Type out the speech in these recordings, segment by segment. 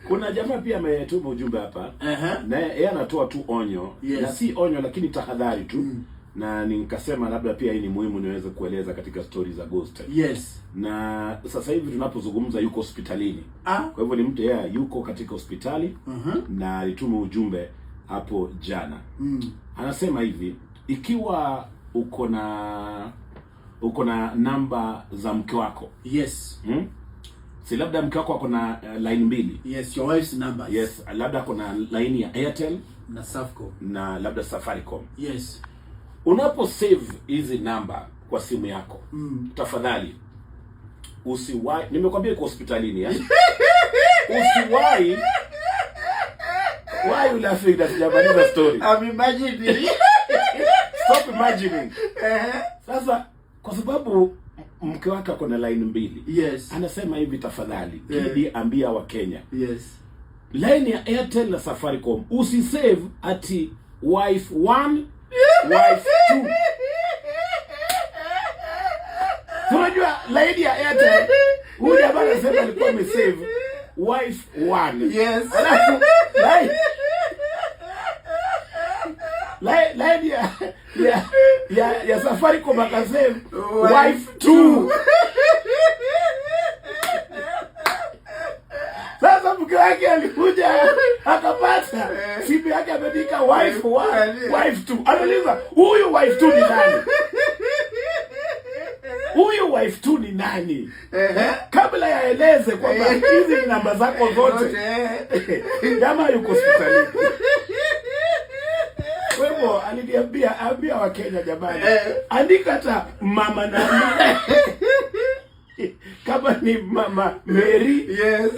Kuna jamaa pia ametuma ujumbe hapa. Na yeye anatoa tu onyo. Yes. Na si onyo lakini tahadhari tu. Na nikasema labda pia hii ni muhimu niweze kueleza katika story za ghost. Yes. Na sasa hivi tunapozungumza yuko hospitalini. Kwa hivyo ni mtu yeye yuko katika hospitali na alituma ujumbe hapo jana. Anasema hivi, ikiwa uko na namba za mke wako. Yes. Si labda mke wako ako na line mbili. Yes, your wife's number. Yes, labda ako na line ya Airtel na Safco na labda Safaricom. Yes. Unapo save hizi namba kwa simu yako, tafadhali usiwahi, nimekwambia uko hospitalini ya. Usiwahi why you laughing at Japanese story? I'm imagining. Stop imagining. Sasa kwa sababu mke wake ako na line mbili. Yes. Anasema hivi, tafadhali Kidi ambia wa Kenya. Yes. Line ya Airtel na Safaricom usisave ati wife 1, wife 2. Unajua line ya Airtel huyu jamaa anasema alikuwa amesave wife 1. Yes. Alafu line ya Safaricom akasave wife 2. Sasa mke wake alikuja akapata simu yake ameandika wife 1, wife 2. Anauliza huyu wife 2 ni nani? Huyu wife 2 ni nani? Kabla yaeleze kwamba hizi ni namba zako zote. Jamaa yuko hospitalini. Wewe aliniambia ambia wa Kenya jamani. Andika hata mama nani. Kama ni mama Mary. Yes.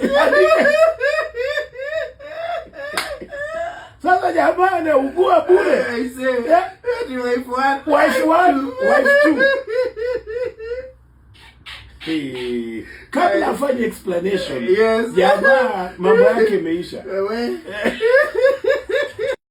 Sasa jamaa anaugua bure. I say, ni wife 1, wife 1, wife 2. Kabla afanye explanation. Yes. Jamaa mambo yake imeisha.